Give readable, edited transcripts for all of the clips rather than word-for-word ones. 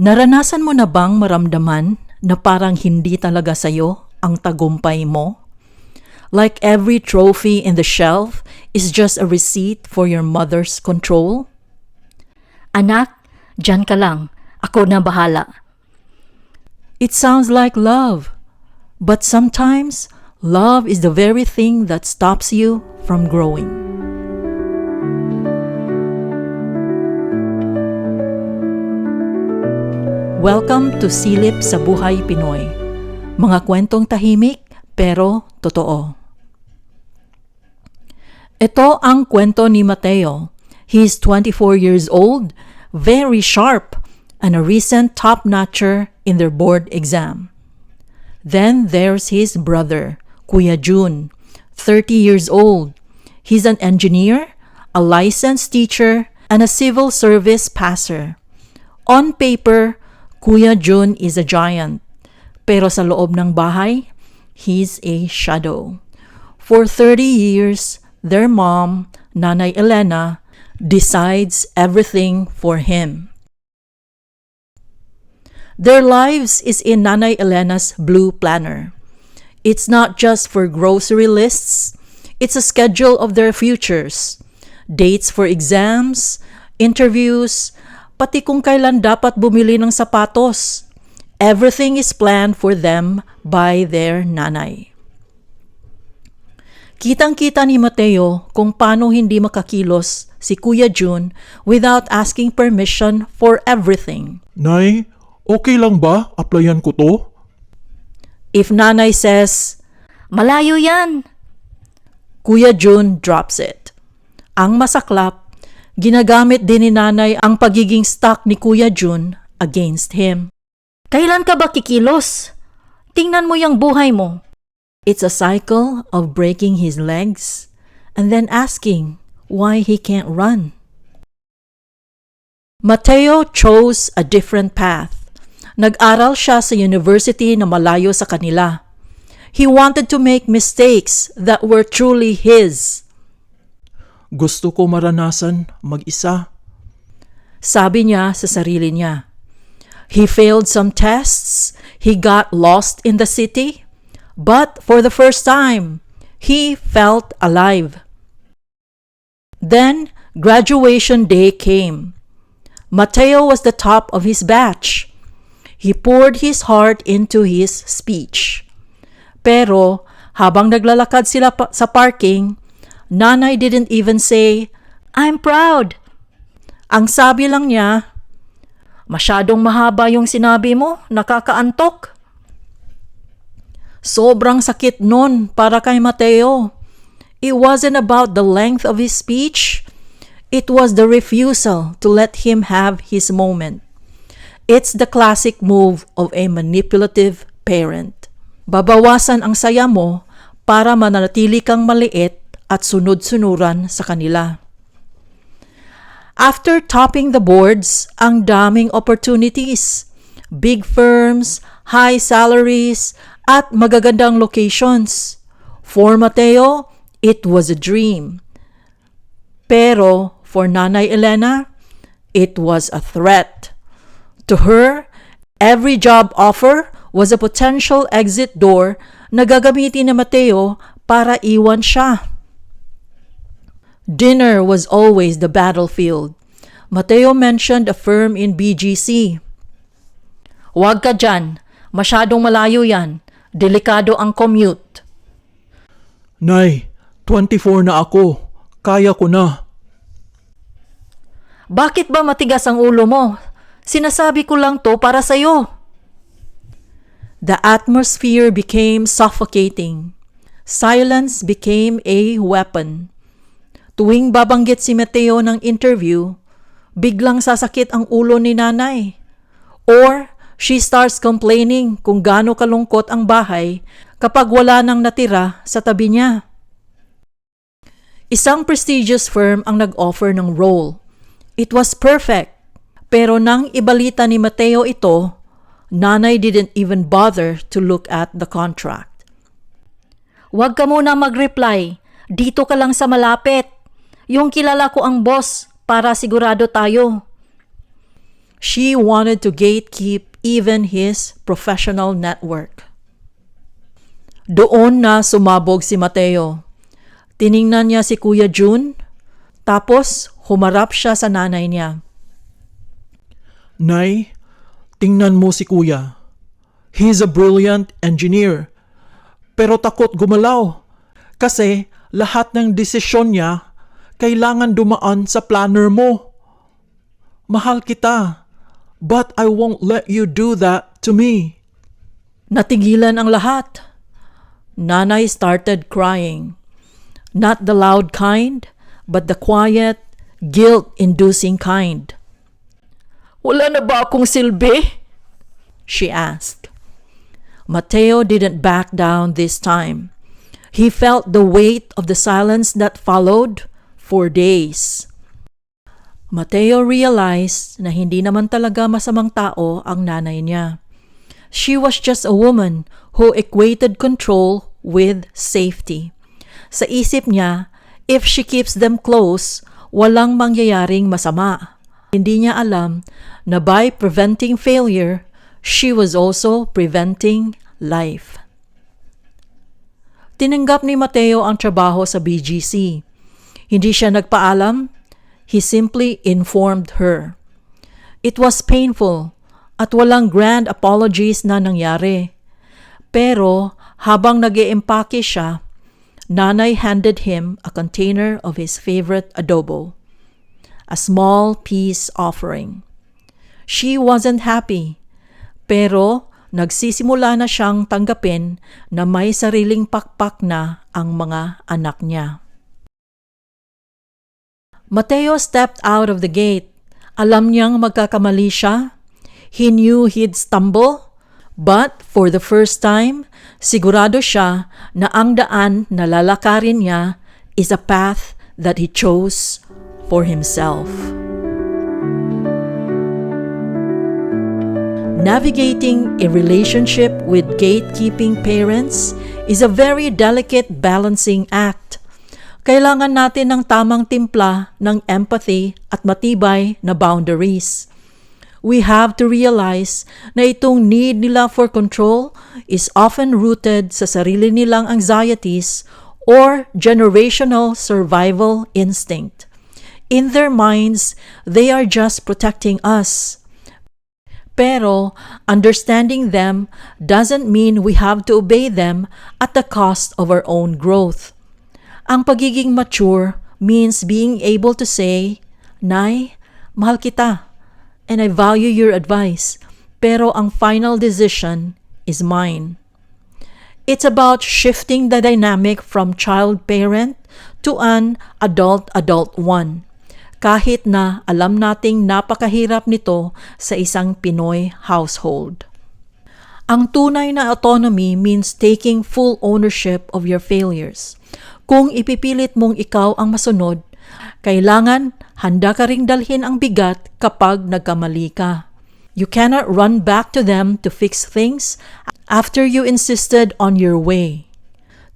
Naranasan mo na bang maramdaman na parang hindi talaga sa'yo ang tagumpay mo? Like every trophy in the shelf is just a receipt for your mother's control? Anak, dyan ka lang. Ako na bahala. It sounds like love, but sometimes love is the very thing that stops you from growing. Welcome to Silip sa Buhay Pinoy. Mga kwentong tahimik pero totoo. Ito ang kwento ni Mateo. He's 24 years old, very sharp, and a recent top-notcher in their board exam. Then there's his brother, Kuya Jun, 30 years old. He's an engineer, a licensed teacher, and a civil service passer. On paper, Kuya Jun is a giant, pero sa loob ng bahay, he's a shadow. For 30 years, their mom, Nanay Elena, decides everything for him. Their lives is in Nanay Elena's blue planner. It's not just for grocery lists, it's a schedule of their futures. Dates for exams, interviews, pati kung kailan dapat bumili ng sapatos. Everything is planned for them by their nanay. Kitang-kita ni Mateo kung paano hindi makakilos si Kuya Jun without asking permission for everything. Nay, okay lang ba? Applyan ko to? If nanay says, Malayo yan. Kuya Jun drops it. Ang masaklap, ginagamit din ni nanay ang pagiging stuck ni Kuya Jun against him. Kailan ka ba kikilos? Tingnan mo yung buhay mo. It's a cycle of breaking his legs and then asking why he can't run. Mateo chose a different path. Nag-aral siya sa university na malayo sa kanila. He wanted to make mistakes that were truly his. Gusto ko maranasan mag-isa. Sabi niya sa sarili niya. He failed some tests, he got lost in the city, but for the first time, he felt alive. Then, graduation day came. Mateo was the top of his batch. He poured his heart into his speech. Pero, habang naglalakad sila sa parking, nanay didn't even say, I'm proud. Ang sabi lang niya, Masyadong mahaba yung sinabi mo, nakakaantok. sobrang sakit nun para kay Mateo. It wasn't about the length of his speech. It was the refusal to let him have his moment. It's the classic move of a manipulative parent. Babawasan ang saya mo para manatili kang maliit at sunod-sunuran sa kanila. After topping the boards, ang daming opportunities. Big firms, high salaries, at magagandang locations. For Mateo, it was a dream. Pero for Nanay Elena, it was a threat. To her, every job offer was a potential exit door na gagamitin ni Mateo para iwan siya. Dinner was always the battlefield. Mateo mentioned a firm in BGC. Huwag ka dyan. Masyadong malayo yan. Delikado ang commute. Nay, 24 na ako. Kaya ko na. Bakit ba matigas ang ulo mo? Sinasabi ko lang to para sa'yo. The atmosphere became suffocating. Silence became a weapon. Tuwing babanggit si Mateo ng interview, biglang sasakit ang ulo ni nanay. Or she starts complaining kung gaano kalungkot ang bahay kapag wala nang natira sa tabi niya. Isang prestigious firm ang nag-offer ng role. It was perfect. Pero nang ibalita ni Mateo ito, nanay didn't even bother to look at the contract. Huwag ka muna mag-reply. Dito ka lang sa malapit. Yung kilala ko ang boss para sigurado tayo. She wanted to gatekeep even his professional network. Doon na sumabog si Mateo. Tiningnan niya si Kuya Jun, tapos humarap siya sa nanay niya. Nay, tingnan mo si Kuya. He's a brilliant engineer. Pero takot gumalaw. Kasi lahat ng desisyon niya kailangan dumaan sa planner mo. Mahal kita, but I won't let you do that to me. Natigilan ang lahat. Nanay started crying. Not the loud kind, but the quiet, guilt-inducing kind. Wala na ba akong silbi? She asked. Mateo didn't back down this time. He felt the weight of the silence that followed for days. Mateo realized na hindi naman talaga masamang tao ang nanay niya. She was just a woman who equated control with safety. Sa isip niya, if she keeps them close, walang mangyayaring masama. Hindi niya alam na by preventing failure, she was also preventing life. Tinanggap ni Mateo ang trabaho sa BGC. Hindi siya nagpaalam, he simply informed her. It was painful at walang grand apologies na nangyari. Pero habang nag-iimpake siya, nanay handed him a container of his favorite adobo, a small peace offering. She wasn't happy, pero nagsisimula na siyang tanggapin na may sariling pakpak na ang mga anak niya. Mateo stepped out of the gate. Alam niyang magkakamali siya. He knew he'd stumble, but for the first time, sigurado siya na ang daan na lalakarin niya is a path that he chose for himself. Navigating a relationship with gatekeeping parents is a very delicate balancing act. Kailangan natin ng tamang timpla ng empathy at matibay na boundaries. We have to realize na itong need nila for control is often rooted sa sarili nilang anxieties or generational survival instinct. In their minds, they are just protecting us. Pero understanding them doesn't mean we have to obey them at the cost of our own growth. Ang pagiging mature means being able to say, Nay, mahal kita, and I value your advice, pero ang final decision is mine. It's about shifting the dynamic from child-parent to an adult-adult one. Kahit na alam nating napakahirap nito sa isang Pinoy household. Ang tunay na autonomy means taking full ownership of your failures. Kung ipipilit mong ikaw ang masunod, kailangan handa ka ring dalhin ang bigat kapag nagkamali ka. You cannot run back to them to fix things after you insisted on your way.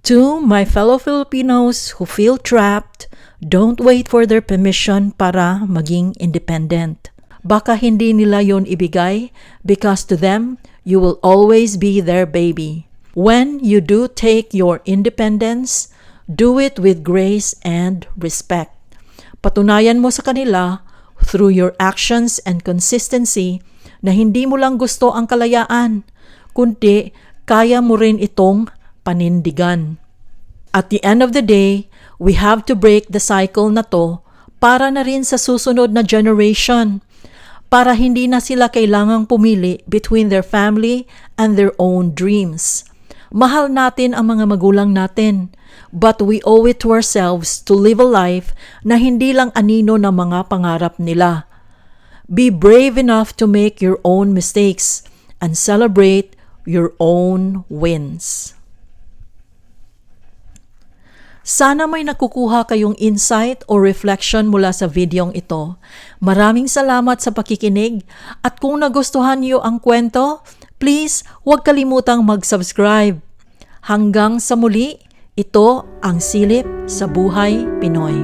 To my fellow Filipinos who feel trapped, don't wait for their permission para maging independent. Baka hindi nila yon ibigay because to them, you will always be their baby. When you do take your independence, do it with grace and respect. Patunayan mo sa kanila through your actions and consistency na hindi mo lang gusto ang kalayaan, kundi kaya mo rin itong panindigan. At the end of the day, we have to break the cycle na to para na rin sa susunod na generation, para hindi na sila kailangang pumili between their family and their own dreams. Mahal natin ang mga magulang natin, but we owe it to ourselves to live a life na hindi lang anino ng mga pangarap nila. Be brave enough to make your own mistakes and celebrate your own wins. Sana may nakukuha kayong insight o reflection mula sa videong ito. Maraming salamat sa pakikinig at kung nagustuhan niyo ang kwento, please huwag kalimutang mag-subscribe. Hanggang sa muli, ito ang Silip sa Buhay Pinoy.